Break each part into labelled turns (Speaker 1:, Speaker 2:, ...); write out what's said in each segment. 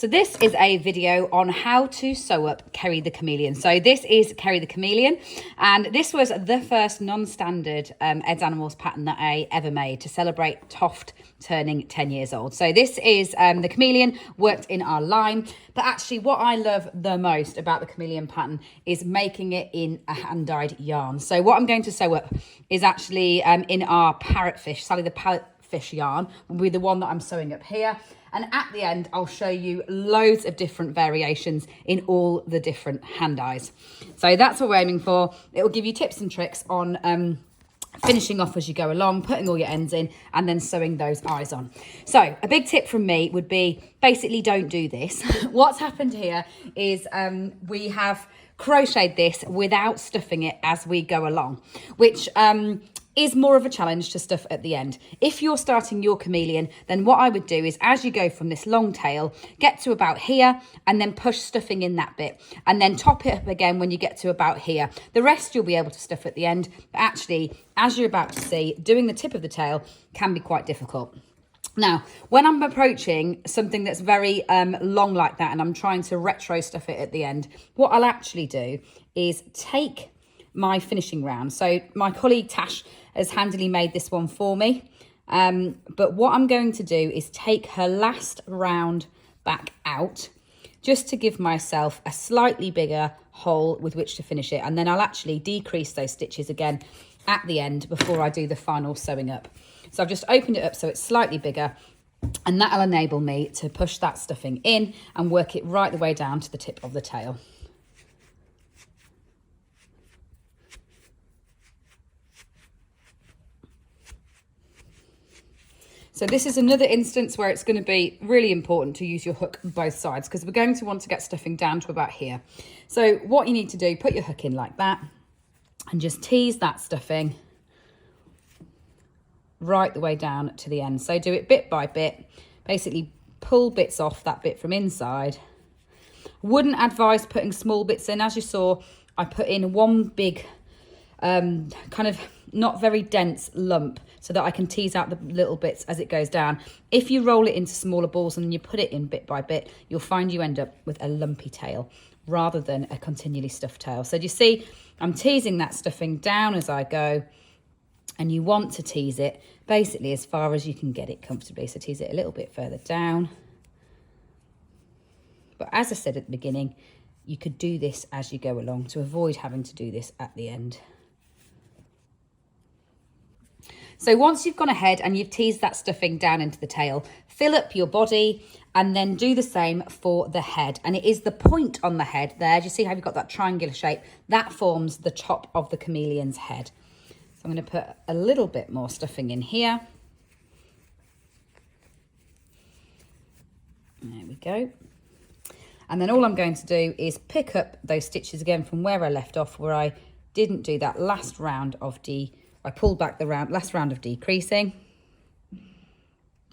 Speaker 1: So this is a video on how to sew up Kerry the Chameleon. So this is Kerry the Chameleon, and this was the first non-standard Ed's Animals pattern that I ever made to celebrate TOFT turning 10 years old. So this is the chameleon worked in our line, but actually what I love the most about the chameleon pattern is making it in a hand-dyed yarn. So what I'm going to sew up is actually in our parrotfish, Sally the parrotfish yarn, will be the one that I'm sewing up here. And at the end, I'll show you loads of different variations in all the different hand dyes. So that's what we're aiming for. It will give you tips and tricks on finishing off as you go along, putting all your ends in, and then sewing those eyes on. So a big tip from me would be basically don't do this. What's happened here is we have crocheted this without stuffing it as we go along, which is more of a challenge to stuff at the end. If you're starting your chameleon, then what I would do is as you go from this long tail, get to about here and then push stuffing in that bit and then top it up again when you get to about here. The rest you'll be able to stuff at the end, but actually, as you're about to see, doing the tip of the tail can be quite difficult. Now, when I'm approaching something that's very long like that and I'm trying to retro stuff it at the end, what I'll actually do is take my finishing round. So my colleague Tash has handily made this one for me. But what I'm going to do is take her last round back out just to give myself a slightly bigger hole with which to finish it. And then I'll actually decrease those stitches again at the end before I do the final sewing up. So I've just opened it up so it's slightly bigger, and that'll enable me to push that stuffing in and work it right the way down to the tip of the tail. So this is another instance where it's going to be really important to use your hook both sides, because we're going to want to get stuffing down to about here. So what you need to do, put your hook in like that and just tease that stuffing right the way down to the end. So do it bit by bit, basically pull bits off that bit from inside. Wouldn't advise putting small bits in. As you saw, I put in one big kind of not very dense lump so that I can tease out the little bits as it goes down. If you roll it into smaller balls and you put it in bit by bit, you'll find you end up with a lumpy tail rather than a continually stuffed tail. So do you see, I'm teasing that stuffing down as I go, and you want to tease it basically as far as you can get it comfortably. So tease it a little bit further down. But as I said at the beginning, you could do this as you go along to avoid having to do this at the end. So once you've gone ahead and you've teased that stuffing down into the tail, fill up your body and then do the same for the head. And it is the point on the head there. Do you see how you've got that triangular shape? That forms the top of the chameleon's head. So I'm going to put a little bit more stuffing in here. There we go. And then all I'm going to do is pick up those stitches again from where I left off, where I didn't do that last round of I pulled back the last round of decreasing,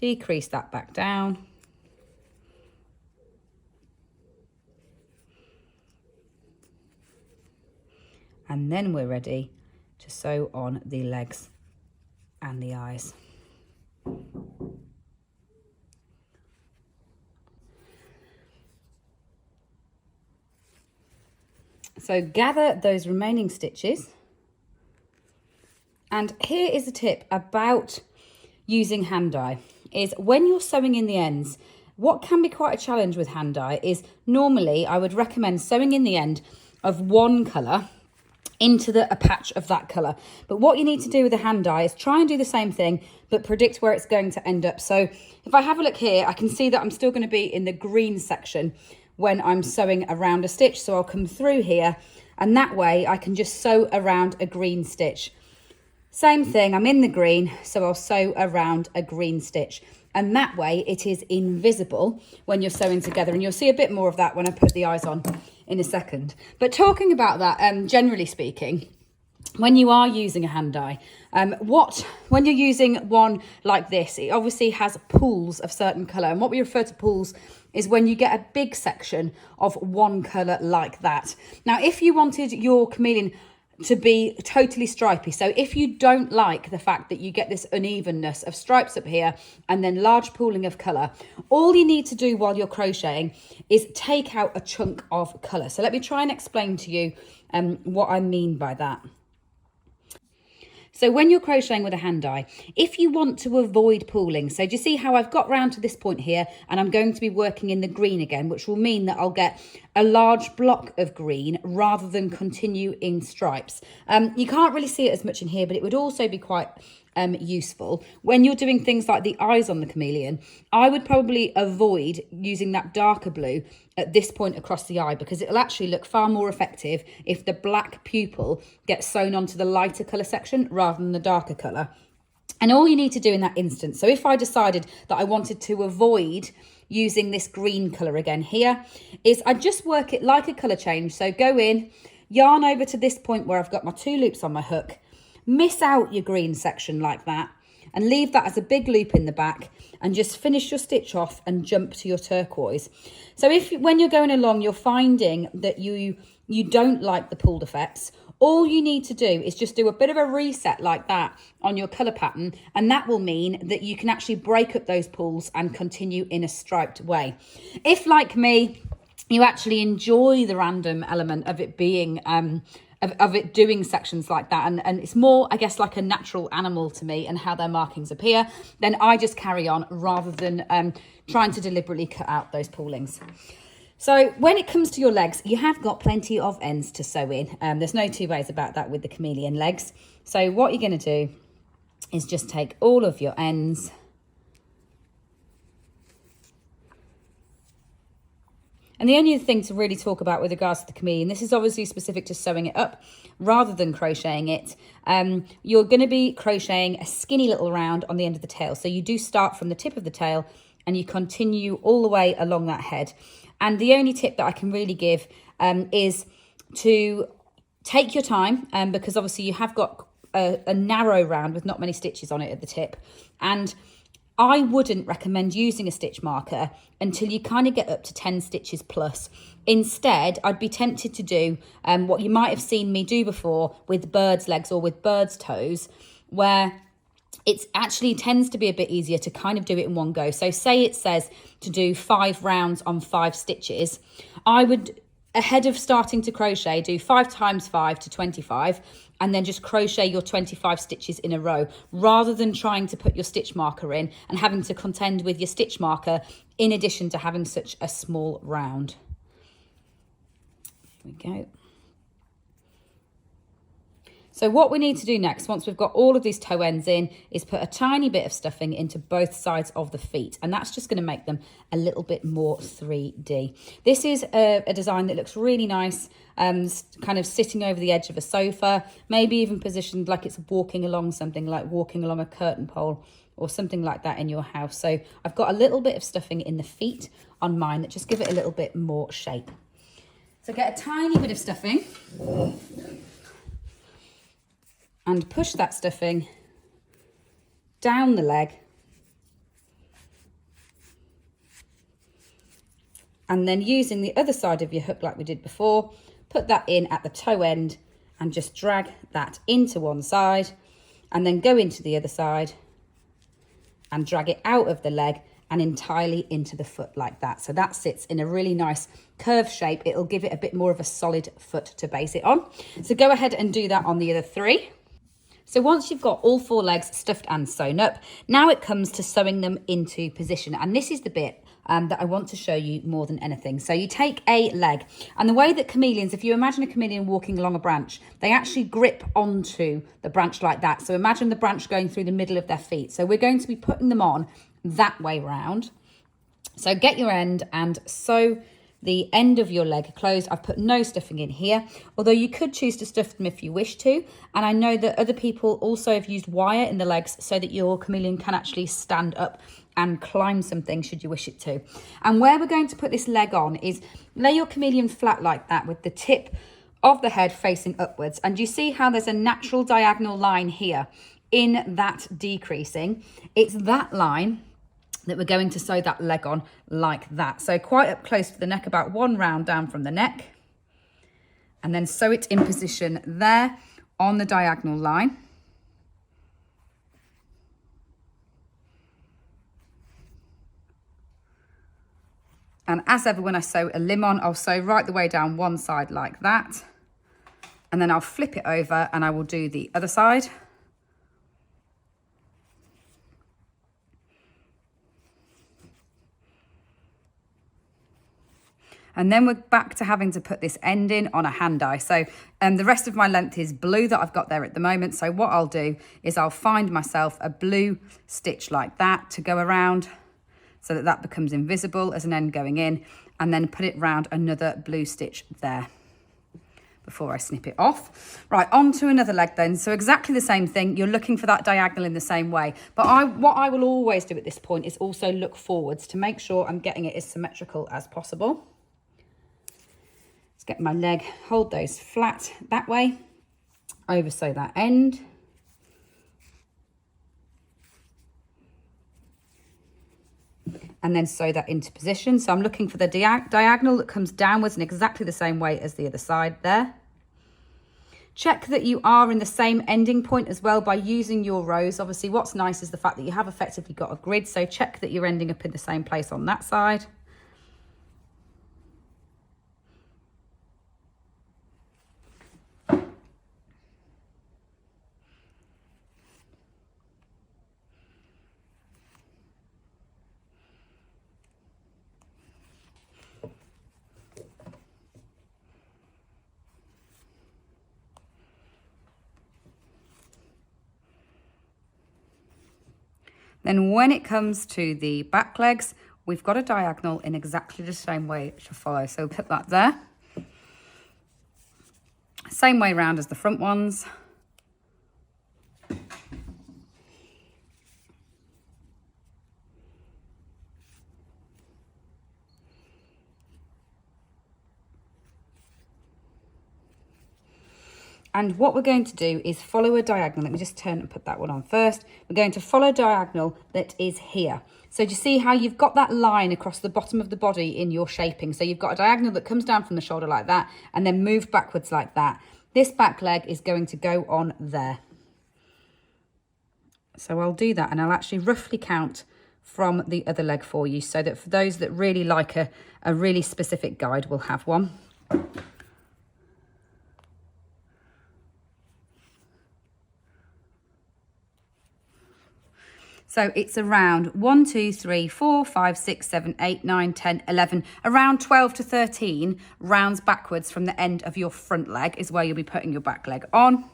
Speaker 1: decrease that back down, and then we're ready to sew on the legs and the eyes. So gather those remaining stitches. And here is a tip about using hand dye, is when you're sewing in the ends, what can be quite a challenge with hand dye is normally I would recommend sewing in the end of one colour into a patch of that colour. But what you need to do with a hand dye is try and do the same thing, but predict where it's going to end up. So if I have a look here, I can see that I'm still going to be in the green section when I'm sewing around a stitch. So I'll come through here, and that way I can just sew around a green stitch. Same thing, I'm in the green, so I'll sew around a green stitch. And that way it is invisible when you're sewing together. And you'll see a bit more of that when I put the eyes on in a second. But talking about that, generally speaking, when you are using a hand dye, when you're using one like this, it obviously has pools of certain colour. And what we refer to pools is when you get a big section of one colour like that. Now, if you wanted your chameleon to be totally stripy. So if you don't like the fact that you get this unevenness of stripes up here and then large pooling of colour, all you need to do while you're crocheting is take out a chunk of colour. So let me try and explain to you what I mean by that. So when you're crocheting with a hand die, if you want to avoid pooling, so do you see how I've got round to this point here and I'm going to be working in the green again, which will mean that I'll get a large block of green rather than continue in stripes. You can't really see it as much in here, but it would also be quite useful when you're doing things like the eyes on the chameleon. I would probably avoid using that darker blue at this point across the eye, because it'll actually look far more effective if the black pupil gets sewn onto the lighter colour section rather than the darker colour. And all you need to do in that instance, so if I decided that I wanted to avoid using this green colour again here, is I just work it like a colour change. So go in, yarn over to this point where I've got my 2 loops on my hook, miss out your green section like that and leave that as a big loop in the back, and just finish your stitch off and jump to your turquoise. So if when you're going along you're finding that you don't like the pulled effects, all you need to do is just do a bit of a reset like that on your colour pattern, and that will mean that you can actually break up those pulls and continue in a striped way. If, like me, you actually enjoy the random element of it being of it doing sections like that, and it's more, I guess, like a natural animal to me and how their markings appear, then I just carry on rather than trying to deliberately cut out those poolings. So when it comes to your legs, you have got plenty of ends to sew in. There's no two ways about that with the chameleon legs. So what you're going to do is just take all of your ends And the only thing to really talk about with regards to the chameleon, this is obviously specific to sewing it up rather than crocheting it. You're going to be crocheting a skinny little round on the end of the tail. So you do start from the tip of the tail and you continue all the way along that head. And the only tip that I can really give is to take your time, because obviously you have got a narrow round with not many stitches on it at the tip. And I wouldn't recommend using a stitch marker until you kind of get up to 10 stitches plus. Instead, I'd be tempted to do what you might have seen me do before with bird's legs or with bird's toes, where it actually tends to be a bit easier to kind of do it in one go. So say it says to do 5 rounds on 5 stitches. I would, ahead of starting to crochet, do 5 times 5 to 25, and then just crochet your 25 stitches in a row, rather than trying to put your stitch marker in and having to contend with your stitch marker in addition to having such a small round. There we go. So what we need to do next, once we've got all of these toe ends in, is put a tiny bit of stuffing into both sides of the feet. And that's just going to make them a little bit more 3D. This is a design that looks really nice, kind of sitting over the edge of a sofa, maybe even positioned like it's walking along something, like walking along a curtain pole or something like that in your house. So I've got a little bit of stuffing in the feet on mine that just give it a little bit more shape. So get a tiny bit of stuffing and push that stuffing down the leg, and then using the other side of your hook like we did before, put that in at the toe end and just drag that into one side, and then go into the other side and drag it out of the leg and entirely into the foot like that. So that sits in a really nice curved shape. It'll give it a bit more of a solid foot to base it on. So go ahead and do that on the other 3. So once you've got all 4 legs stuffed and sewn up, now it comes to sewing them into position. And this is the bit that I want to show you more than anything. So you take a leg, and the way that chameleons, if you imagine a chameleon walking along a branch, they actually grip onto the branch like that. So imagine the branch going through the middle of their feet. So we're going to be putting them on that way round. So get your end and sew the end of your leg closed. I've put no stuffing in here, although you could choose to stuff them if you wish to. And I know that other people also have used wire in the legs so that your chameleon can actually stand up and climb something should you wish it to. And where we're going to put this leg on is lay your chameleon flat like that with the tip of the head facing upwards. And you see how there's a natural diagonal line here in that decreasing. It's that line that we're going to sew that leg on like that. So quite up close to the neck, about 1 round down from the neck, and then sew it in position there. on the diagonal line. And as ever, when I sew a limb on, I'll sew right the way down one side like that. And then I'll flip it over and I will do the other side. And then we're back to having to put this end in on a hand eye. So the rest of my length is blue that I've got there at the moment. So what I'll do is I'll find myself a blue stitch like that to go around so that that becomes invisible as an end going in, and then put it round another blue stitch there before I snip it off. Right, on to another leg then. So exactly the same thing. You're looking for that diagonal in the same way. But what I will always do at this point is also look forwards to make sure I'm getting it as symmetrical as possible. Let's get my leg, hold those flat that way, over sew that end. And then sew that into position. So I'm looking for the diagonal that comes downwards in exactly the same way as the other side there. Check that you are in the same ending point as well by using your rows. Obviously, what's nice is the fact that you have effectively got a grid. So check that you're ending up in the same place on that side. Then when it comes to the back legs, we've got a diagonal in exactly the same way to follow. So put that there. Same way round as the front ones. And what we're going to do is follow a diagonal. Let me just turn and put that one on first. We're going to follow a diagonal that is here. So do you see how you've got that line across the bottom of the body in your shaping? So you've got a diagonal that comes down from the shoulder like that and then moved backwards like that. This back leg is going to go on there. So I'll do that and I'll actually roughly count from the other leg for you so that for those that really like a really specific guide, we'll have one. So it's around 1, 2, 3, 4, 5, 6, 7, 8, 9, 10, 11, around 12 to 13 rounds backwards from the end of your front leg is where you'll be putting your back leg on.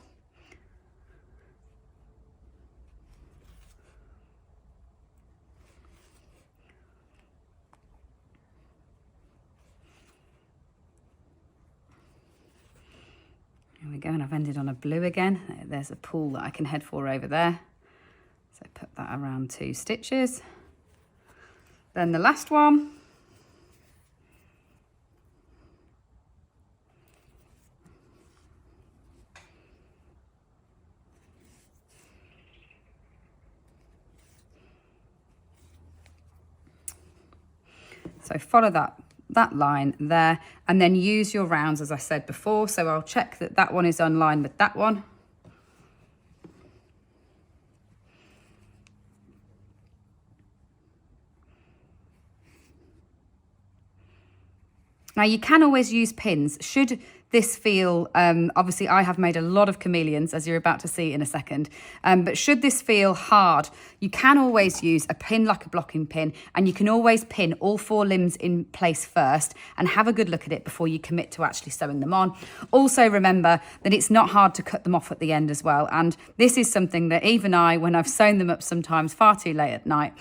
Speaker 1: There we go, and I've ended on a blue again. There's a pool that I can head for over there. So put that around 2 stitches. Then the last one. So follow that line there and then use your rounds as I said before. So I'll check that that one is on line with that one. Now you can always use pins. Should this feel, obviously I have made a lot of chameleons as you're about to see in a second, but should this feel hard, you can always use a pin like a blocking pin and you can always pin all 4 limbs in place first and have a good look at it before you commit to actually sewing them on. Also remember that it's not hard to cut them off at the end as well, and this is something that even I, when I've sewn them up sometimes far too late at night,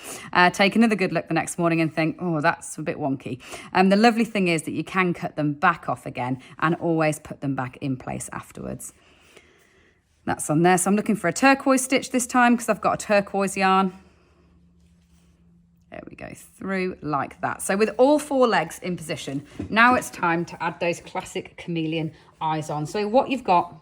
Speaker 1: take another good look the next morning and think, oh, that's a bit wonky. The lovely thing is that you can cut them back off again and always put them back in place afterwards. That's on there. So I'm looking for a turquoise stitch this time because I've got a turquoise yarn. There we go, through like that. So with all 4 legs in position, now it's time to add those classic chameleon eyes on. So what you've got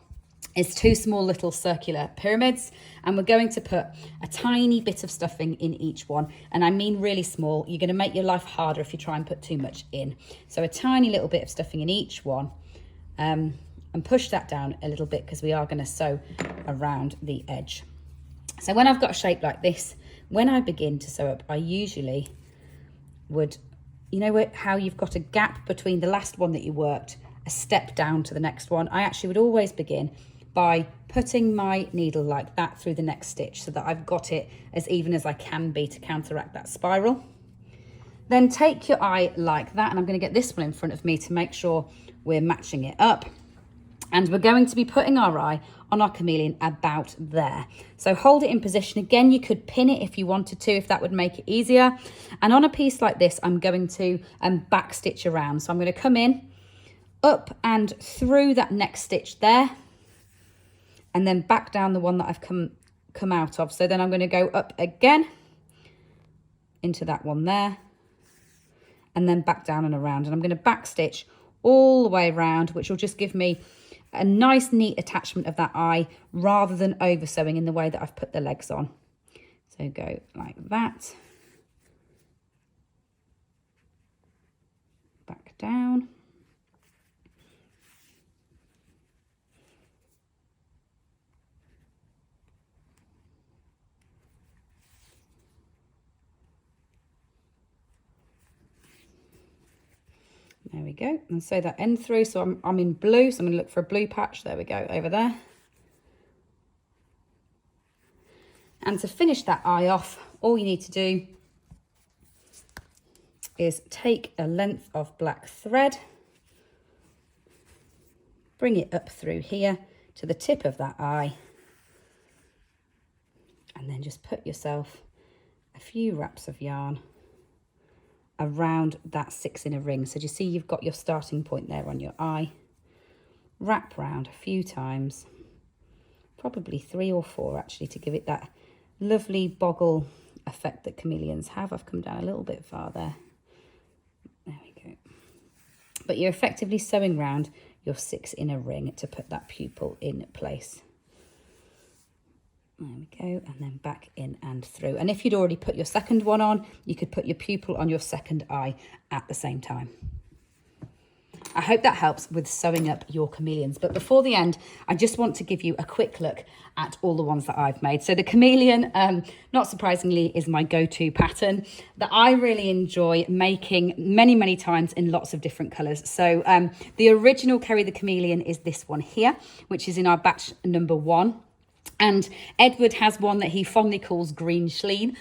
Speaker 1: is 2 small little circular pyramids, and we're going to put a tiny bit of stuffing in each one, and I mean really small. You're going to make your life harder if you try and put too much in. So a tiny little bit of stuffing in each one. and push that down a little bit because we are going to sew around the edge. So when I've got a shape like this, when I begin to sew up, I usually would, you know how you've got a gap between the last one that you worked, a step down to the next one? I actually would always begin by putting my needle like that through the next stitch so that I've got it as even as I can be to counteract that spiral. Then take your eye like that, and I'm going to get this one in front of me to make sure we're matching it up. And we're going to be putting our eye on our chameleon about there. So hold it in position. Again, you could pin it if you wanted to, if that would make it easier. And on a piece like this, I'm going to back stitch around. So I'm going to come in, up and through that next stitch there, and then back down the one that I've come out of. So then I'm going to go up again into that one there, and then back down and around. And I'm going to back stitch all the way around, which will just give me a nice neat attachment of that eye rather than over sewing in the way that I've put the legs on. So go like that, back down, there we go, and sew that end through. So I'm in blue, so I'm going to look for a blue patch. There we go, over there. And to finish that eye off, all you need to do is take a length of black thread, bring it up through here to the tip of that eye, and then just put yourself a few wraps of yarn around that 6 in a ring. So do you see you've got your starting point there on your eye? Wrap round a few times, probably 3 or 4 actually, to give it that lovely boggle effect that chameleons have. I've come down a little bit farther. There we go. But you're effectively sewing round your 6 in a ring to put that pupil in place. There we go, and then back in and through. And if you'd already put your second one on, you could put your pupil on your second eye at the same time. I hope that helps with sewing up your chameleons. But before the end, I just want to give you a quick look at all the ones that I've made. So the chameleon, not surprisingly, is my go-to pattern that I really enjoy making many, many times in lots of different colours. So the original Kerry the Chameleon is this one here, which is in our batch number 1. And Edward has one that he fondly calls Green Schleen,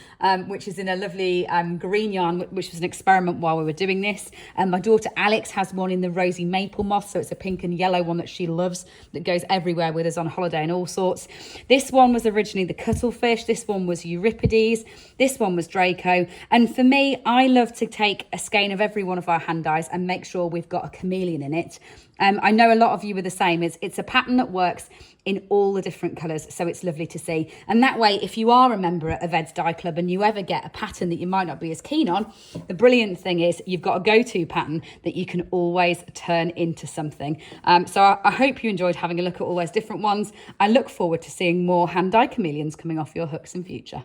Speaker 1: which is in a lovely green yarn, which was an experiment while we were doing this. And my daughter Alex has one in the Rosy Maple Moss, so it's a pink and yellow one that she loves, that goes everywhere with us on holiday and all sorts. This one was originally the Cuttlefish, this one was Euripides, this one was Draco. And for me, I love to take a skein of every one of our hand dyes and make sure we've got a chameleon in it. I know a lot of you are the same. It's a pattern that works in all the different colours, so it's lovely to see. And that way, if you are a member of Ed's Dye Club and you ever get a pattern that you might not be as keen on, the brilliant thing is you've got a go-to pattern that you can always turn into something. So I hope you enjoyed having a look at all those different ones. I look forward to seeing more hand dye chameleons coming off your hooks in future.